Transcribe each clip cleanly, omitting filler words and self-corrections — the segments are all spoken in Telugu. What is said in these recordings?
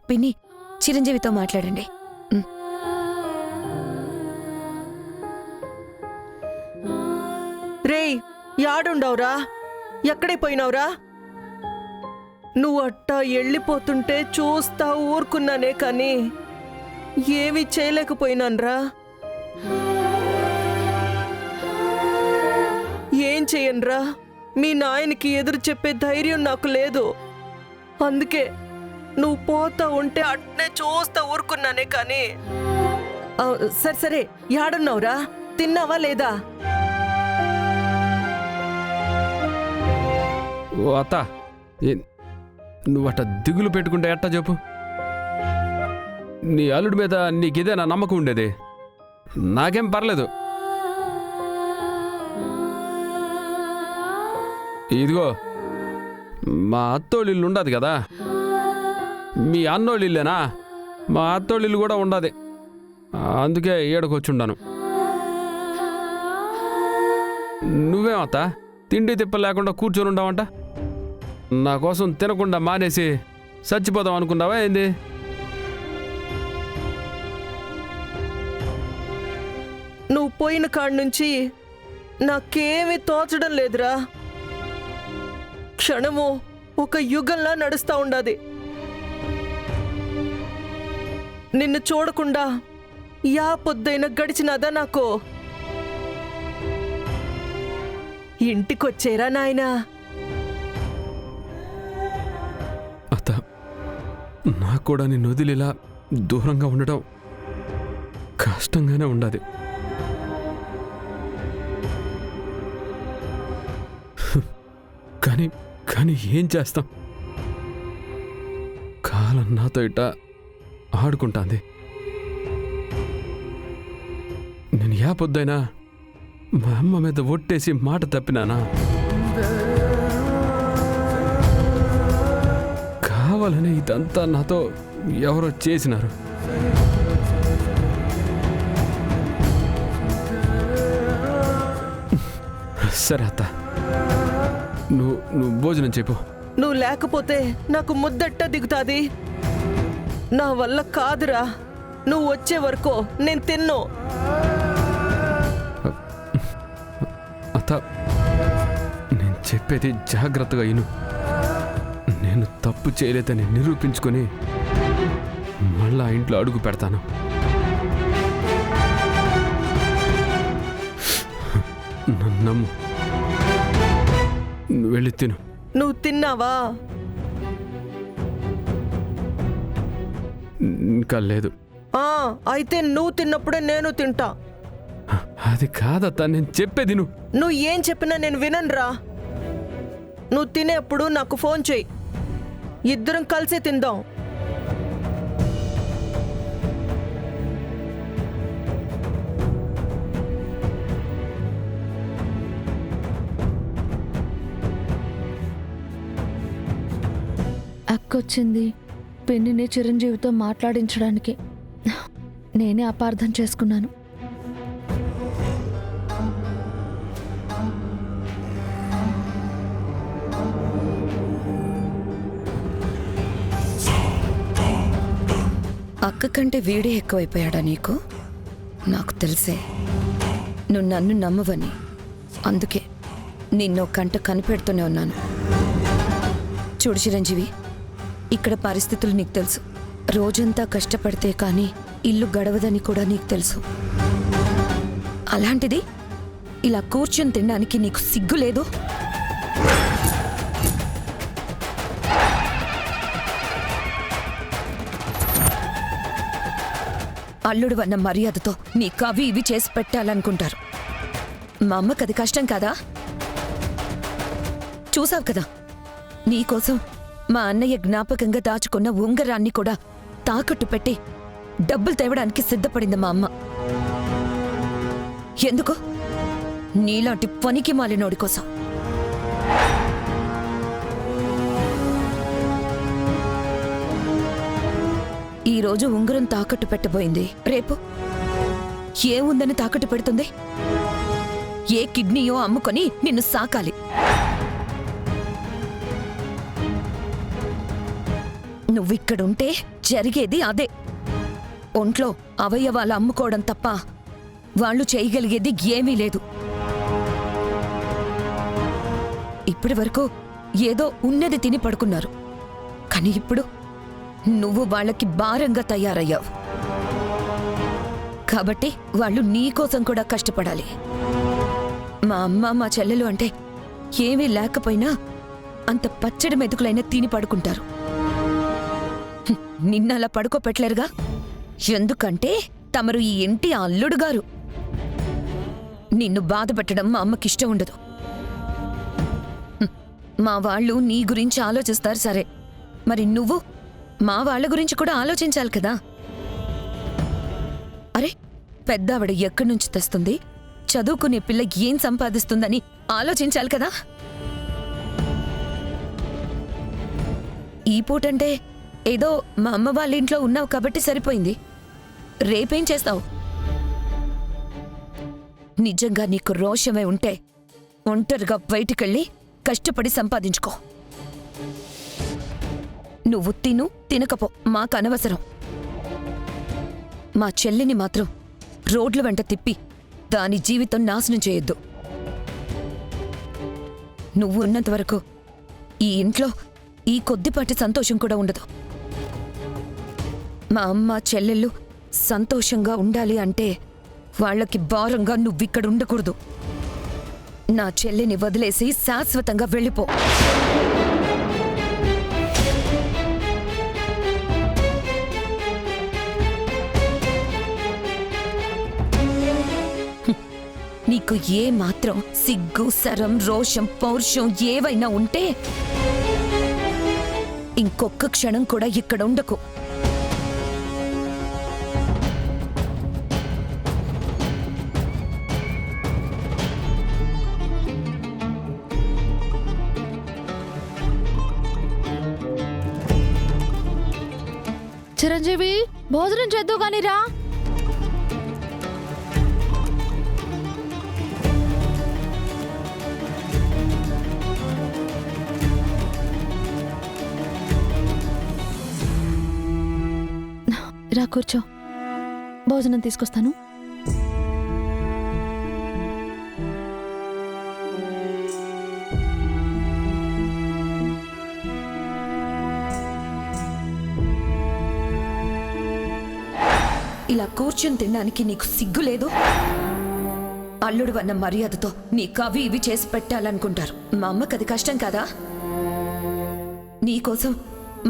పిన్ని చిరంజీవితో మాట్లాడండి. రేయ్, యాడుండవురా? ఎక్కడైపోయినావురా? నువ్వు అట్టా వెళ్ళిపోతుంటే చూస్తా ఊరుకున్నానే కానీ ఏమీ చేయలేకపోయినాన్రా. ఏం చెయ్యనురా? మీ నాయనకి ఎదురు చెప్పే ధైర్యం నాకు లేదు. అందుకే నువ్వు పోతా ఉంటే అట్నే చూస్తా ఊరుకున్నానే కానీ. సరే సరే, యాడున్నావురా? తిన్నావా లేదా? ఓ అత్త, నువ్వట దిగులు పెట్టుకుంటే ఎట్టా చెప్పు? నీ అల్లుడి మీద నీకిదే నా నమ్మకం ఉండేది. నాకేం పర్లేదు. ఇదిగో మా అత్తోళ్ళిల్లు ఉండదు కదా, మీ అన్నోళ్ళిల్లేనా? మా అత్తోళ్ళిల్లు కూడా ఉండదు. అందుకే ఏడకొచ్చుండాను. నువ్వేమత్తా తిండి తిప్ప లేకుండా కూర్చొని ఉండవంట? నా కోసం తినకుండా మానేసి చచ్చిపోదాం అనుకున్నావా ఏంది? నువ్వు పోయిన కాడి నుంచి నాకేమీ తోచడం లేదురా. క్షణము ఒక యుగంలా నడుస్తా ఉండదు. నిన్ను చూడకుండా యా పొద్దైనా గడిచినదా నాకు? ఇంటికొచ్చేరా నాయనా? అత్త, నాకు కూడా నిన్ను వదిలిలా దూరంగా ఉండడం కష్టంగానే ఉండదు. కానీ కానీ ఏం చేస్తాం? కాలం నాతో ఇట్ట ఆడుకుంటాంది. నేను యా పొద్దైనా మా అమ్మ మీద ఒట్టేసి మాట తప్పినానా? కావాలని ఇదంతా నాతో ఎవరో చేసినారు. సరే అత్త, నువ్వు భోజనం చెప్పు. నువ్వు లేకపోతే నాకు ముద్దట్ట దిగుతాది. నా వల్ల కాదురా. నువ్వు వచ్చే వరకు నేను తిన్ను. అత్త, నేను చెప్పేది జాగ్రత్తగా విను. నేను తప్పు చేయలేదని నిరూపించుకొని మళ్ళా ఇంట్లో అడుగు పెడతాను. నన్ను నమ్ము. నువ్వు వెళ్ళి తిను. నువ్వు తిన్నావా? ఇంకా లేదు. అయితే నువ్వు తిన్నప్పుడే నేను తింటా. అది కాదత్తా, నేను చెప్పేది నువ్వు. నువ్వు ఏం చెప్పినా నేను విననురా. నువ్వు తినేప్పుడు నాకు ఫోన్ చెయ్యి. ఇద్దరం కలిసి తిందాం. అక్కొచ్చింది పెన్నిని చిరంజీవితో మాట్లాడించడానికి. నేనే అపార్థం చేసుకున్నాను. అక్క కంటే వీడే ఎక్కువైపోయాడా నీకు? నాకు తెలిసే నువ్వు నన్ను నమ్మవని. అందుకే నిన్నో కంట కనిపెడుతూనే ఉన్నాను. చూడు చిరంజీవి, ఇక్కడ పరిస్థితులు నీకు తెలుసు. రోజంతా కష్టపడితే కానీ ఇల్లు గడవదని కూడా నీకు తెలుసు. అలాంటిది ఇలా కూర్చొని తినడానికి నీకు సిగ్గు లేదు? అల్లుడు అన్న మర్యాదతో నీకు అవి ఇవి చేసి పెట్టాలనుకుంటారు. మా అమ్మకి అది కష్టం కాదా? చూసావు కదా, నీకోసం మా అన్నయ్య జ్ఞాపకంగా దాచుకున్న ఉంగరాన్ని కూడా తాకట్టు పెట్టి డబ్బులు తేవడానికి సిద్ధపడింది మా అమ్మ. ఎందుకు? నీలాంటి పనికి మాలినోడి కోసం. ఈరోజు ఉంగరం తాకట్టు పెట్టబోయింది, రేపు ఏముందని తాకట్టు పెడుతుంది? ఏ కిడ్నీయో అమ్ముకొని నిన్ను సాకాలి. నువ్విక్కడుంటే జరిగేది అదే. ఒంట్లో అవయవాలు అమ్ముకోవడం తప్ప వాళ్ళు చేయగలిగేది ఏమీ లేదు. ఇప్పటి వరకు ఏదో ఉన్నది తిని పడుకున్నారు, కానీ ఇప్పుడు నువ్వు వాళ్ళకి భారంగా తయారయ్యావు. కాబట్టి వాళ్ళు నీకోసం కూడా కష్టపడాలి. మా అమ్మ మా చెల్లెలు అంటే ఏమీ లేకపోయినా అంత పచ్చడి మెతుకులైనా తిని పడుకుంటారు. నిన్నలా పడుకోపెట్టలేరుగా, ఎందుకంటే తమరు ఈ ఇంటి అల్లుడు గారు. నిన్ను బాధ పెట్టడం మా అమ్మకిష్టం ఉండదు. మా వాళ్ళు నీ గురించి ఆలోచిస్తారు సరే, మరి నువ్వు మా వాళ్ళ గురించి కూడా ఆలోచించాలి కదా. అరే, పెద్దావిడ ఎక్కడి నుంచి తెస్తుంది, చదువుకునే పిల్ల ఏం సంపాదిస్తుందని ఆలోచించాలి కదా. ఈ పూటంటే ఏదో మా అమ్మ వాళ్ళ ఇంట్లో ఉన్నావు కాబట్టి సరిపోయింది. రేపేం చేస్తావు? నిజంగా నీకు రోషమే ఉంటే ఒంటరిగా బయటికెళ్ళి కష్టపడి సంపాదించుకో. నువ్వు తిను తినకపో మాకనవసరం. మా చెల్లిని మాత్రం రోడ్ల వెంట తిప్పి దాని జీవితం నాశనం చేయొద్దు. నువ్వు ఉన్నంతవరకు ఈ ఇంట్లో ఈ కొద్దిపాటి సంతోషం కూడా ఉండదు. మా అమ్మ చెల్లెళ్ళు సంతోషంగా ఉండాలి అంటే వాళ్ళకి భారంగా నువ్విక్కడ ఉండకూడదు. నా చెల్లిని వదిలేసి శాశ్వతంగా వెళ్ళిపో. నీకు ఏ మాత్రం సిగ్గు, శరం, రోషం, పౌరుషం ఏవైనా ఉంటే ఇంకొక్క క్షణం కూడా ఇక్కడ ఉండకు. చిరంజీవి, భోజనం చేద్దు గాని రా. రా కూర్చో, భోజనం తీసుకొస్తాను. ఇలా కూర్చుని తినడానికి నీకు సిగ్గు లేదు? అల్లుడు అన్న మర్యాదతో నీకు అవి ఇవి చేసి పెట్టాలనుకుంటారు. మా అమ్మకి అది కష్టం కాదా? నీకోసం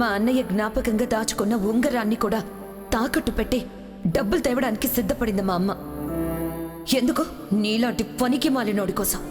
మా అన్నయ్య జ్ఞాపకంగా దాచుకున్న ఉంగరాన్ని కూడా తాకట్టు పెట్టి డబ్బులు తేవడానికి సిద్ధపడింది మా అమ్మ. ఎందుకు? నీలాంటి పనికి మాలినోడి కోసం.